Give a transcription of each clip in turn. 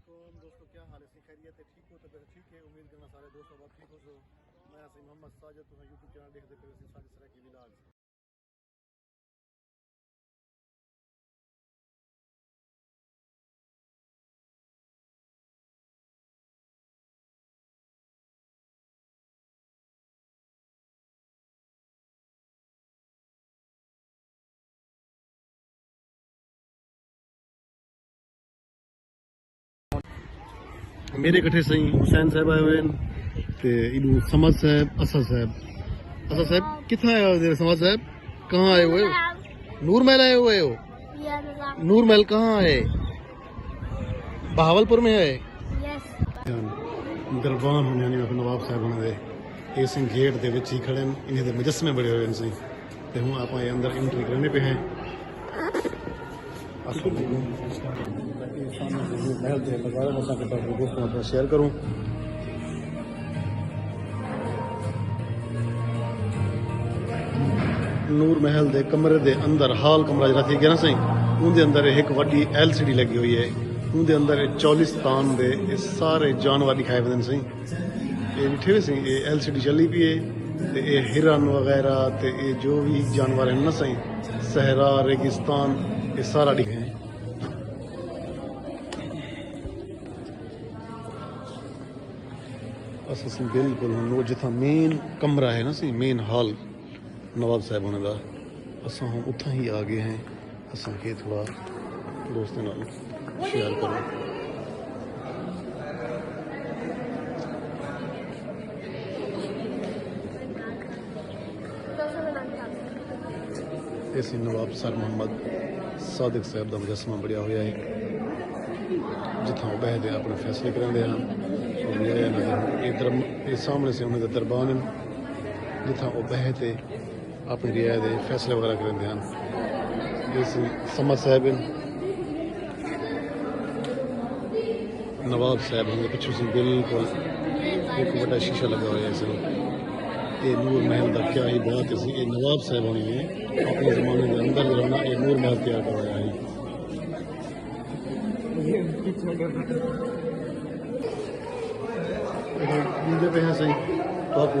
علیکم دوستو، کیا حال ہے؟ خیریت ہے؟ ٹھیک ہو؟ طبیعت ٹھیک ہے؟ امید کرنا سارے دوست اب ٹھیک ہو سو۔ میں سی محمد ساجد، تو یوٹیوب چینل دیکھتے پے سی ساری طرح کی ولاگ۔ میرے کٹھے سائیں حسین صاحب آئے ہوئے تے ایڈو سمد صاحب، اسد صاحب۔ اسد صاحب کتنا آئے ہوئے؟ سمد صاحب کہاں آئے ہوئے ہو؟ نور محل آئے ہوئے ہو؟ نور محل کہاں ہے؟ بہاول پور میں ہے؟ دربان ہونے یعنی نواب صاحب ہونے دے اس گیٹ دے وچ ہی کھڑے ہیں، انہیں دے مجسمے بڑے ہوئے ہیں سی تے ہوں آپ اندر انٹری کرنے پہ ہیں۔ السلام علیکم۔ محل دے بازار میں کے پاس دوستوں اپنا شیئر کروں۔ نور محل دے کمرے دے اندر ہال کمرہ جڑا تھی گیا نا سائیں، ان دے اندر ایک وڈی LCD لگی ہوئی ہے، ان دے اندر چولستان دے سارے جانور دکھائے ہوئے سائیں۔ یہ ڈٹھے ہوئے سائیں، یہ LCD چلی پی ہے تے یہ ہرن وغیرہ تے یہ جو بھی جانور ہیں نا سائیں، صحرا ریگستان یہ سارا دکھائے ہیں۔ اساں بالکل ہوں جتھا مین کمرہ ہے نا سی، مین ہال نواب صاحب ہونے کا، اساں ہوں اتھا ہی آ گئے ہیں۔ اساں کے تھوڑا دوستوں نال شیئر کروں۔ ایسی نواب سر محمد صادق صاحب کا مجسمہ بڑھیا ہوا ہے، جتھا وہ بہتے اپنے فیصلے کرتے ہیں۔ یہ سامنے سے انہوں نے دربان ہیں جتھا وہ بہتے اپنی رعایت دے فیصلے وغیرہ کرتے ہیں۔ جیسے سمد صاحب نواب صاحب ہوں پچھو سے بالکل ایک بڑا شیشہ لگا ہوا ہے اس یہ نور محل کا کیا ہی بات ہے۔ یہ نواب صاحب ہونی ہے اپنے زمانے کے اندر جو ہے یہ نور محل تیار کروایا ہے۔ پہ ہیں صحیح تو آپ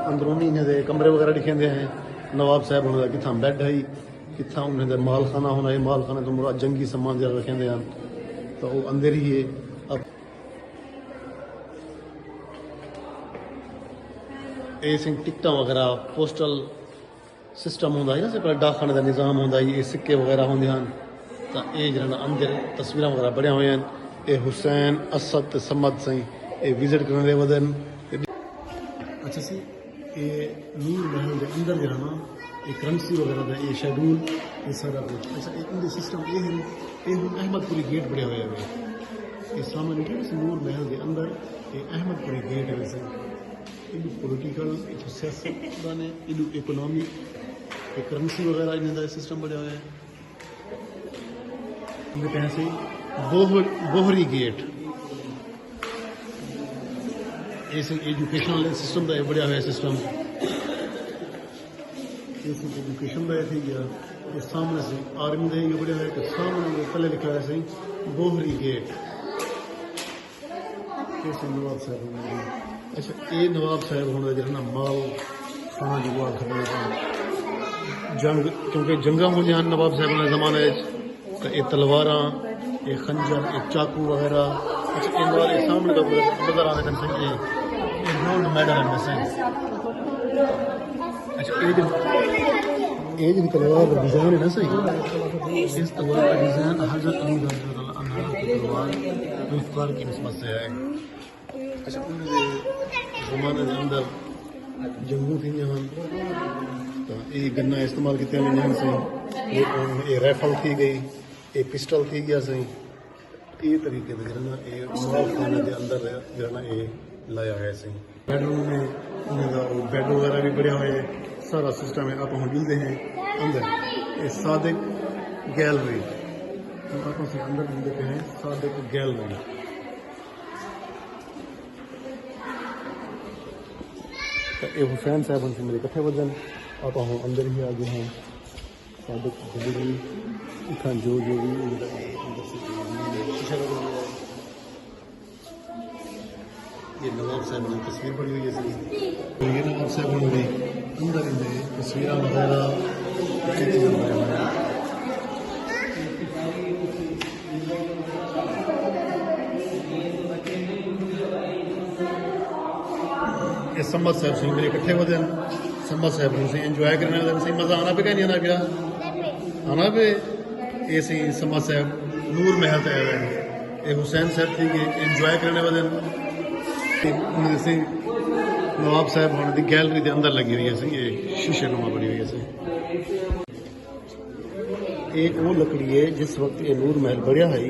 اندرونی انہیں دے کمرے وغیرہ لکھیں دے ہیں۔ نواب صاحب ہونے دا کتھاں بیڈ ہے، کتھاں انہیں دے مال خانہ ہونا ہے، مال خانہ تو مراد جنگی سامان دے رکھیں دے ہیں تو وہ اندر ہی ہے۔ اب ایسے ٹکٹاں وغیرہ پوسٹل سسٹم ہوتا ہے نا، پہلے ڈاک خانے کا نظام ہوتا ہے، یہ سکے وغیرہ ہوندے ہیں تو یہ جہاں اندر تصویراں وغیرہ بڑے ہوئے ہیں۔ یہ حسین اسد سمد سائیں یہ وزٹ کرنے دے ودن۔ اچھا سی یہ نور محل کے اندر جو ہے نا یہ کرنسی وغیرہ کا یہ شیڈول یہ سارا کچھ اچھا ان سسٹم یہ احمد پوری گیٹ بڑے ہوئے ہوئے یہ سامنے لکھے ویسے نور محل کے اندر یہ احمد پوری گیٹ ہے۔ ویسے یہ پولیٹیکل یہ سیاست نے یہ اکنامی یہ کرنسی وغیرہ انہیں کا سسٹم بڑے ہوئے ہیں۔ یہ کہیں سے بوہری گیٹ ایجوکیشنل سسٹم کا بڑھیا ہوا سسٹم، ایجوکیشن کا تھی گیا۔ یہ سامنے سے آرمی کا یہ بڑھیا ہوا، سامنے پہلے لکھا ہوا سی بوہری گیٹ۔ نواب صاحب ہونے اچھا یہ نواب صاحب ہونے جو ہے نا مال سونا جو کھڑے جنگ کیونکہ جنگاں ہوئی ہیں نواب صاحب نے زمانے تو یہ تلواراں یہ خنجر یہ چاقو وغیرہ اچھا یہ سامنے کا نظر آنے کا یہ گولڈ میڈل ہے سائنس۔ اچھا یہ جو تلوار کا ڈیزائن ہے نا صحیح، اس تلوار کا ڈیزائن حضرت علی رضی اللہ عنہ کی تلوار ذوالفقار کی نسبت سے ہے۔ اچھا ان زمانے کے اندر جنگوں تھی ہیں تو یہ گنا استعمال کیتے ہیں سی، یہ رائفل تھی گئی، یہ پسٹل تھی گیا سی۔ یہ طریقے سے جو ہے یہ نواب خانے کے اندر جو ہے نا یہ لایا ہے سی۔ بیڈ روم میں انہیں کا بیڈ وغیرہ بھی بڑے ہوئے سارا سسٹم ہے۔ آپ ملتے ہیں اندر یہ صادق گیلری، آپ سے اندر ملتے پہ ہیں صادق گیلری۔ یہ حسین صاحب ان سے میرے کٹھے وجن آپ اندر ہی آگے ہیں صادق گیلری اتنا جو بھی یہ نواب صاحب کی تصویر پڑی ہوئی ہے سی یہ نواب صاحب نے اندر اندر تصویریں وغیرہ یہ سمت صاحب سے میرے اکٹھے ہوتے ہیں سمت صاحب سے انجوائے کرنے والے سے مزہ آنا پہ کہ نہیں آنا پیا آنا پہ یہ سی سمت صاحب نور محل تے آئے ہیں یہ حسین صاحب تھی کہ انجوائے کرنے والے سے نواب صاحب ہونے دی گیلری دے اندر لگی ہوئی ہے سی یہ شیشے نما بنی ہوئی ہے سی ایک وہ لکڑی ہے جس وقت یہ نور محل بڑھیا ہے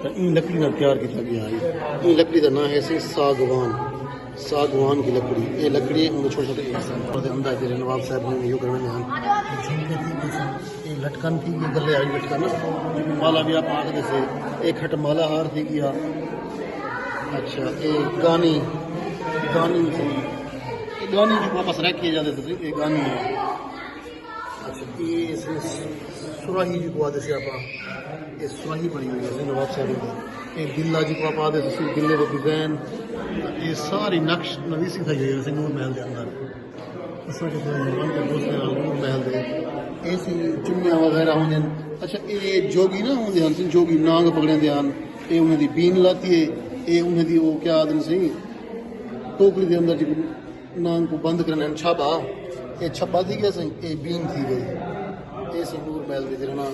تو ان لکڑی نہ تیار کیا گیا ہے ان لکڑی کا نام ہے سی ساگوان کی لکڑی یہ لکڑی چھوٹے چھوٹے اندر جی نواب صاحب نے یہ کرنے ہیں یہ لٹکن تھی یہ گلے والی لٹکن مالا بھی آپ آخر سے ایک ہٹ مالا ہار تھی گیا اچھا یہ گانی گانی تھی یہ گانی جو واپس رہ کیے جاتے تھے یہ گانی ہے اچھا یہ سراہی جو آتے سے آپ یہ سراہی بنی ہوئی ہے نواب صاحب کی یہ گلا جی کو آپ آتے تھے گلے کے ڈیزائن یہ ساری نقش نویسی تھی جیسے نور محل کے اندر اس طرح کے دوست نور محل دے ایسی چنیاں وغیرہ ہونے اچھا یہ جوگی نہ ہوندے ہیں جوگی نانگ پکڑے دے ہیں یہ انہیں دی بین لاتی ہے یہ انہیں دی وہ کیا آدمی سی ٹوکری دے اندر جی نانگ کو بند کرنے ہیں چھپا یہ چھپا تھی گیا سی یہ بین تھی گئی ایسی نور محل دے جرنا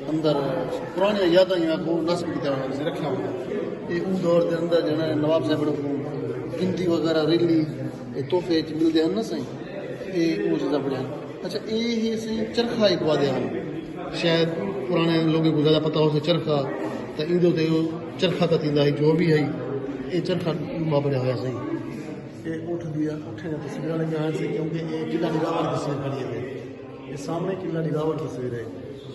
اندر پرانے یاداں یا کو نصب کی طرح سے رکھا ہوگا یہ ان دور دے اندر جو ہے نواب صاحب کو گنتی وغیرہ ریلی تحفے ملتے ہیں نا سی یہ وہ چیزاں پڑھیں اچھا یہ سی چرخا ایک وعدے ہیں شاید پرانے لوگوں کو زیادہ پتہ ہو سے چرخا تو ایندو تے چرخا کا تیندا ہے جو بھی ہے یہ چرخا ماں بنیا ہوا سی یہ اٹھ دیا اٹھے نے تصویریں لگی ہیں سی کیونکہ یہ قلعہ نگاور تصویر کھڑی ہے یہ سامنے قلعہ نگاور تصویر ہے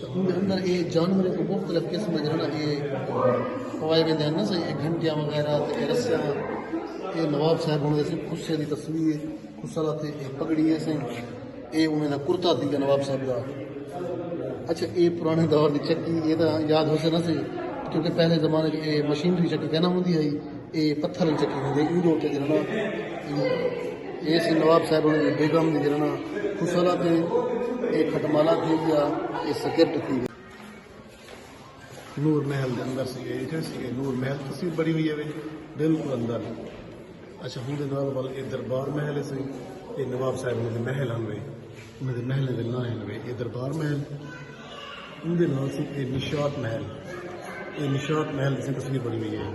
تو ان کے اندر یہ جانوروں کو مختلف قسم میں جو ہے نا یہ پوائے ویندے ہیں نا سی یہ گھنٹیاں وغیرہ رسیاں یہ نواب صاحب ہونے سے خصے کی تصویر خصلہ تھے یہ پگڑی ہے سی یہ انہیں دا کرتا تھی نواب صاحب کا اچھا یہ پرانے دور کی چکی یہ تو یاد ہو سے نہ سی کیونکہ پہلے زمانے کی یہ مشینری چکی کہنا ہوتی ہے یہ پتھر چکی ہوتی ہے ایندو تے جنا یہ سی نواب صاحب ہونے بیگم دی جنا خصلہ تھے یہ کھٹمالا تھی یا یہ سکرٹ تھی نور محل کے اندر سے یہ نور محل تصویر بڑی ہوئی ہے بالکل اندر اچھا ہوں نواب وال یہ دربار محل ہے یہ نواب صاحب انہیں محل ہوئے انہیں محل کے نام ہوئے یہ دربار محل اندر نال سے یہ نشاط محل یہ نشاط محل سے تصویر بڑی ہوئی ہے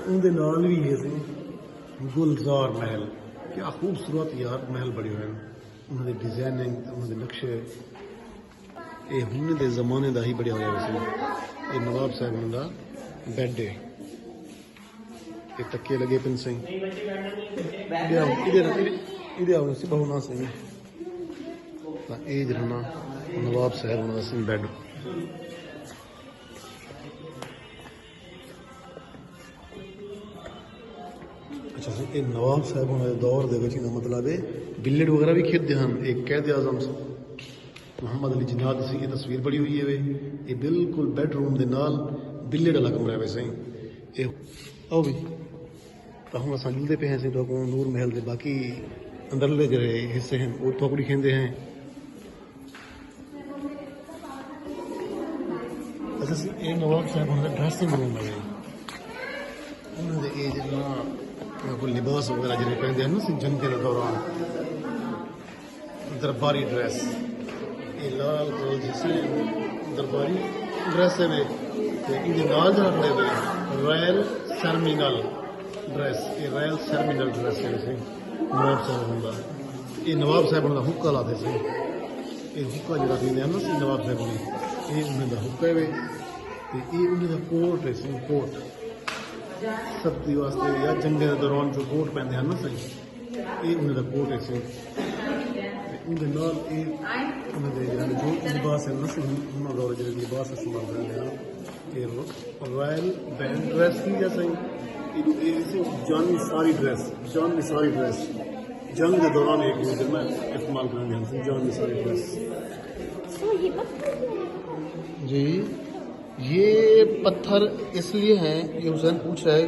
اندر نال بھی ہے سی گلزار محل کیا خوبصورت یار محل بڑے ہوئے ہیں انہوں نے ڈیزائننگ انہوں نے نقشے یہ ہونے دے زمانے دا ہی بڑھیا ہوا ویسے یہ نواب صاحب انہوں دا بیڈ ہے یہ تکیے لگے پن سے ادھر آؤ سی بہو نہ سے یہ جرنا نواب صاحب انہوں دا سی بیڈ اچھا یہ نواب صاحب انہوں دور دے وچ مطلب ہے بلڈ وغیرہ بھی کھیت دے ہیں ایک قائد اعظم محمد علی جناد سی یہ تصویر بڑی ہوئی ہے یہ بالکل بیڈ روم دے نال بلڈ والا کمرہ ہے ویسے یہ او بھی تو ہم اساں جلدے پہ ہیں سی تو نور محل دے باقی اندرلے جڑے حصے ہیں وہ تھوکڑی کھیندے ہیں اچھا یہ نواب صاحب انہوں نے ڈریسنگ روم ہے انہوں نے یہ جنا کوئی لباس وغیرہ جنہیں پہنتے ہیں نا جنگ کے دوران درباری ڈریس یہ لال کلر جیسے درباری ڈریس ہے یہ نال جہاں پڑے ہوئے رائل سرمینل ڈریس یہ رائل سرمینل ڈریس ہے ویسے نواب صاحب ہوں یہ نواب صاحب انہوں نے حکا لاتے سے یہ حکا جہاں دیں نا سی نواب صاحب نے یہ انہوں نے حکا ہے یہ انہوں نے کوٹ ہے سی کوٹ سردی واسطے یا جنگ کے دوران جو کوٹ پہنتے ہیں نا صحیح یہ انہیں کا کوٹ ہے سی اندر نال یہ انہیں جو لباس ہے نا صحیح انہوں دور جو لباس استعمال کرتے ہیں یہ رائل بینڈ ڈریس کی یا صحیح جانی ساری ڈریس جنگ کے دوران ایک میجر میں استعمال کرتے ہیں جانی ساری ڈریس جی یہ پتھر اس لیے ہیں یہ حسین پوچھ رہا ہے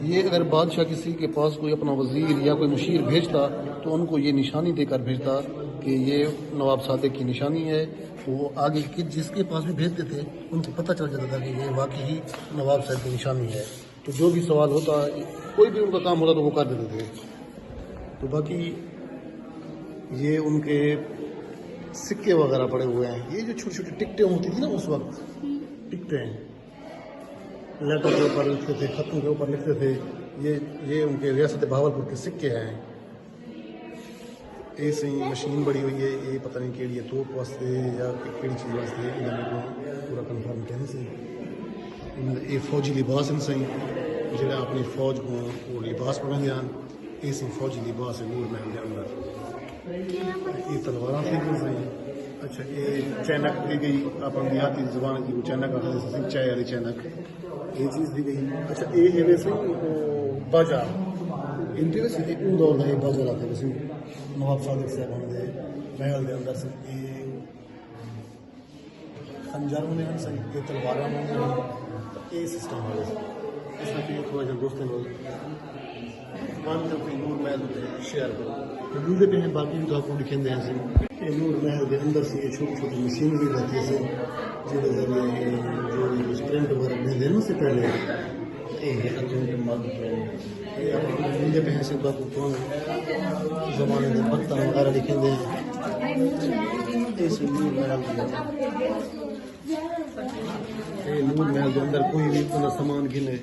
یہ اگر بادشاہ کسی کے پاس کوئی اپنا وزیر یا کوئی مشیر بھیجتا تو ان کو یہ نشانی دے کر بھیجتا کہ یہ نواب صادق کی نشانی ہے. وہ آگے جس کے پاس بھی بھیجتے تھے ان کو پتہ چل جاتا تھا کہ یہ واقعی نواب صاحب کی نشانی ہے. تو جو بھی سوال ہوتا، کوئی بھی ان کا کام ہوتا تو وہ کر دیتے تھے. تو باقی یہ ان کے سکے وغیرہ پڑے ہوئے ہیں. یہ جو چھوٹی چھوٹی ٹکٹیں ہوتی تھی نا اس وقت، ٹکٹیں لیٹر کے اوپر لکھتے تھے، خطوں کے اوپر لکھتے تھے، یہ ان کے ریاست بہاولپور کے سکے ہیں. یہ صحیح مشین بڑی ہوئی ہے، یہ پتہ نہیں کہ توپ واسطے یا کہڑی چیز واسطے پورا کنفرم کہنے سے. یہ فوجی لباس ہیں صحیح جڑا اپنی فوج کو وہ لباس پہنتے ہیں. یہ صحیح فوجی لباس ہے نور محل کے اندر. یہ تلوار تھی صحیح. اچھا یہ چینک دی گئی اپن دیہاتی زبان کی، وہ چینک آخر سے چائے والی چینک، یہ چیز دی گئی. اچھا یہ ہے ویسے باجا ان دور کا یہ باجا آتا ہے ویسے نواب صادق صاحب دے محل کے اندر سے. یہ خنجر ہونے ہیں صحیح، یہ تلوار ہونے ہیں، یہ سسٹم ہے. اس میں کہ تھوڑا جا دوستوں کو مانتے ہوئے نور محل شیئر کرو ویڈیو پہ ہیں. باقی بھی تو آپ کو دکھیں دیں سے یہ نور محل کے اندر سے یہ چھوٹی چھوٹی مشین بھی رہتی ہے جن کے ذریعے جو پرنٹ وغیرہ میں دینے سے پہلے یہ ویڈیو پہ ہیں سے آپ کو کون زمانے میں برتن وغیرہ دکھیں دیں. اس نور محل کے اندر کوئی بھی اپنا سامان گنے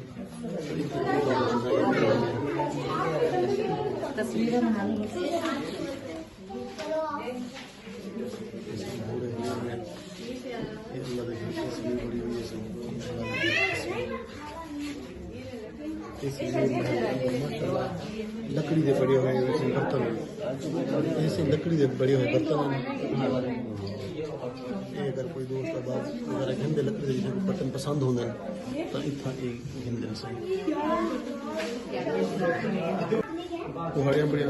لکڑی کے بڑے ہوئے برتن، ایسے لکڑی کے بڑے ہوئے برتن. اگر کوئی دوست آباد وغیرہ گھنٹے لکڑی کے برتن پسند ہوتے ہیں تو اتنا یہ گھنٹے سے بڑی بڑی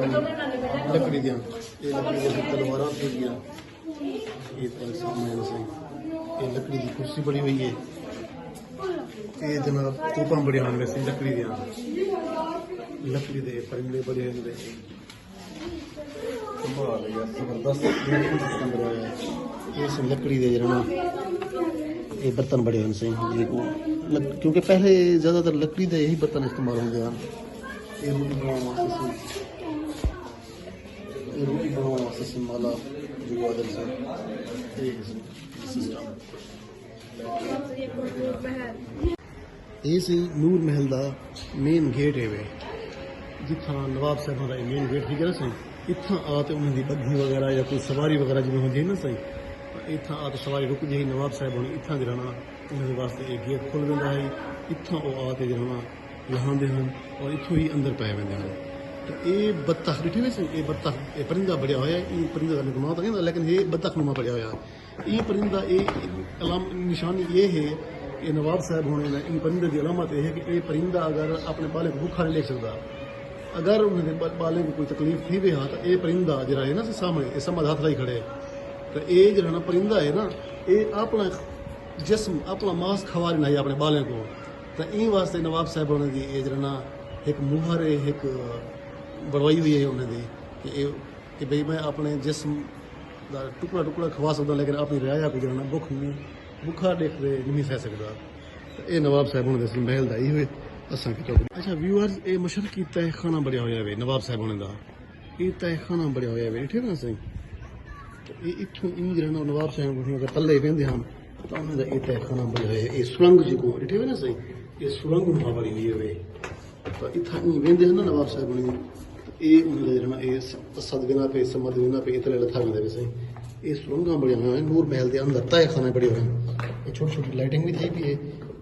لکڑی دیا. یہ لکڑی کے تلوار ہو گیا. یہ لکڑی کی کرسی بڑی ہوئی ہے. یہ جناب توپاں بڑی ہونے ویسے لکڑی دیا، لکڑی دے پرندے بڑے ہوئے زبردست سسٹم بنا ہے. اس لکڑی دے جنا یہ برتن بڑے ہونے سے کیونکہ پہلے زیادہ تر لکڑی دے یہی برتن استعمال ہوتے ہیں. یہ روٹی بنانا واسطے مالا جو عادل سے سسٹم. یہ سی نور محل کا مین گیٹ ہے جتنا نواب صاحب کا مین گیٹ ٹھیک ہے نا صحیح. اتنا آ تو انہوں کی بگھی وغیرہ یا کوئی سواری وغیرہ جی ہوتی ہے نا صحیح، اتنا آ تو سواری رک جائے نواب صاحب ہونے اتنا جانا انہوں کے واسطے ایک گیٹ کھل دیتا ہے. اتنا وہ آ کے جانا لہاندے ہیں اور اتوں ہی اندر پی وے ہیں. تو یہ بطخ ڈٹھی ویسے یہ بطخ یہ پرندہ بڑھیا ہوا ہے. یہ پرندہ کا نام تو نہیں لیکن یہ بطخ نما بڑھیا ہوا. یہ پرندہ یہ علام نشانی یہ ہے کہ نواب صاحب ہونے ان پرندے کی علامت یہ ہے کہ یہ پرندہ اگر اپنے بالے کو بھوکھا نہیں لے سکتا، اگر انہوں نے بالے کو کوئی تکلیف تھی بھی ہاں تو یہ پرندہ جڑا ہے نا سامنے یہ سمجھ ہاتھ لائی کھڑے. تو یہ جڑا نا پرندہ ہے نا یہ اپنا جسم اپنا ماس کھوا رہنا ہے اپنے بالے کو. تو این واسطے نواب صاحب ہونے کی یہ جڑا نا ایک مہر ہے ایک بڑوائی ہوئی ہے انہوں نے کہ بھائی میں اپنے جسم کا ٹکڑا ٹکڑا کھوا سکتا لیکن اپنی رعایا کو جڑا نا بکھا دیکھ دے نہیں سہ سکتا. یہ نواب صاحب ہونے دے محل دا ہی ہوئے اساں کی چوک. اچھا ویورز یہ مشرقی تہ خانہ بڑھیا ہوا ہے نواب صاحب ہونے دا. یہ تہ خانہ بڑھیا ہوا ہے ٹھیک ہے نا صحیح. یہ اتوں ان جڑا نواب صاحب کو اگر تلے پہنتے ہیں تو انہوں کا یہ تہ خانہ بڑھیا ہوا ہے. یہ سرنگ جی کو ڈٹھے ہوئے نا صحیح، یہ سرنگ نما بڑی ہوئی ہوئے. تو اتنا وہدے ہیں نا نواب صاحب ہونے یہ انہوں کا جڑا یہ سدگنا پہ سمدگنا پہ اتنے لتھا وے صحیح. یہ سرنگاں بڑی ہوئے ہیں نور محل کے اندر تہ خانے بڑے ہوئے ہیں. یہ چھوٹی چھوٹی لائٹنگ بھی تھی بھی ہے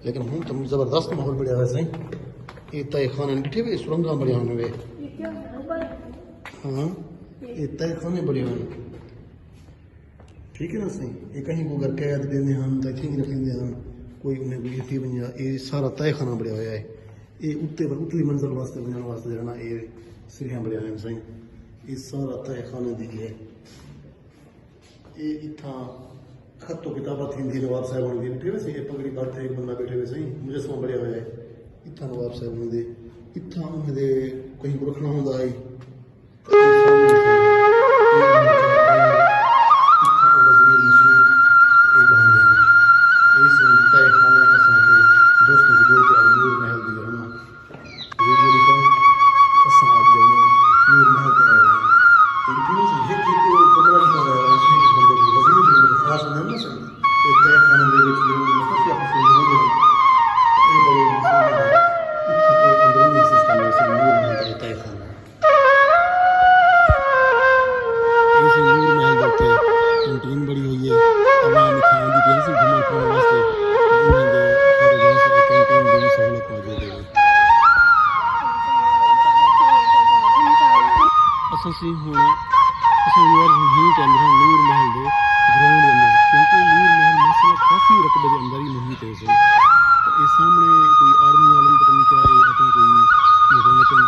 لیکن ہوں تو زبردست ماحول بڑھیا ہوا صحیح. یہ تہ خانے ڈٹھے ہوئے سرنگاں بڑے ہوئے. ہاں یہ تہ خانے بڑے ہوئے ٹھیک ہے نا صحیح. یہ کہیں کو اگر قید دینے ہیں تو اتنے رکھیں ہیں کوئی انہیں کوئی اتنی بنیا. یہ سارا تہ خانہ بڑھیا ہوا ہے. یہ اتنے پر اتلی منزل واسطے بنانے واسطے جانا یہ سریاں بڑھیا ہوئے صحیح. یہ سارا تہ خانے دی ہے. یہ اتنا خط و کتابت تھی نواب صاحب ہونے دی ٹھیک ہے. یہ پگڑی کاٹتے ایک بندہ بیٹھے ہوئے صحیح مجسمہ بڑھیا ہوا ہے. اتنا نواب صاحب ہونے دے اتنا انہیں دے کہیں کو رکھنا ہوتا ہے وزیر مشیر ایک بہن جانا اس طے خانہ اصل کے دوستوں کو جوڑ کے نور محل دی رہنا ویڈیو لکھا اصل آج جانا نور محل کے آ رہے ہیں لیکن ایک خبر لکھا رہا ہے بندے کو وزیر جو خاص ہونا ہے نا ایک طے خانہ دے رہے ہیں مستقبل حصول ہو گئے یہ بڑے اندرونی سسٹم ہے اسے نور محل کا طے خانہ اسے نور محل دیتے کینٹین بڑی ہوئی ہے عوام کھانے کی پیاسے گھما پھرنے واسطے انہیں دے سارے جہاں سے کینٹین کی سہولت موجود ہے اصل سی ہوں اصل یار ہی کیمرہ نور محل دے گراؤنڈ کے اندر کیونکہ نور محل مسئلہ کافی رقبے کے اندر ہی محیط ہے اسے یہ سامنے کوئی آرمی عالم پتہ نہیں کیا ہے اپنے کوئی یہ رہنے پن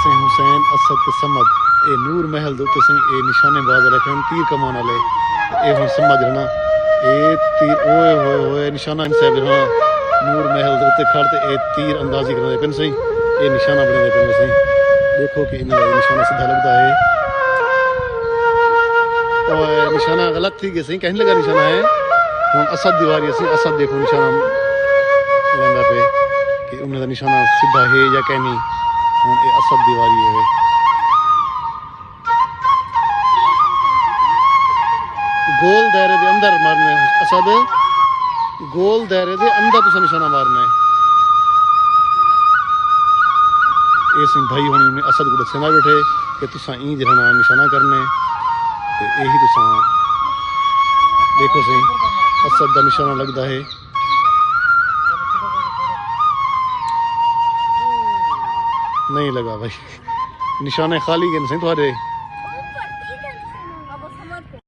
سب حسین اسد تے سمد اے نور محل دے تے اے نشانے باز رکھن تیر کمان والے اے ہن سمجھ رہنا اے تیر اوئے ہوئے ہوئے نشانہ ان صاحب رہنا نور محل دے تے کھڑ تے اے تیر اندازی کرنے پن سہی اے نشانہ بنے دے پن سہی دیکھو کہ انہاں دا نشانہ سیدھا لگدا ہے اوئے نشانہ غلط تھی کہ سہی کہنے لگا نشانہ ہے ہن اسد دیواری سی اسد دیکھو نشانہ لیندا پہ کہ انہاں دا نشانہ سیدھا ہے یا کہ نہیں ہوں یہ اسد دیواری ہے گول دائرے دے اندر مارنا ہے اسد گول دائرے دے اندر تسا نشانہ مارنا ہے یہ سنگھ بھائی ہونی انہیں اسد کو دسنا بیٹھے کہ تسا این جہاں نشانہ کرنے یہی تسا دیکھو سی اسد دا نشانہ لگتا ہے نہیں لگا بھائی نشانے خالی کے نہیں تھوڑے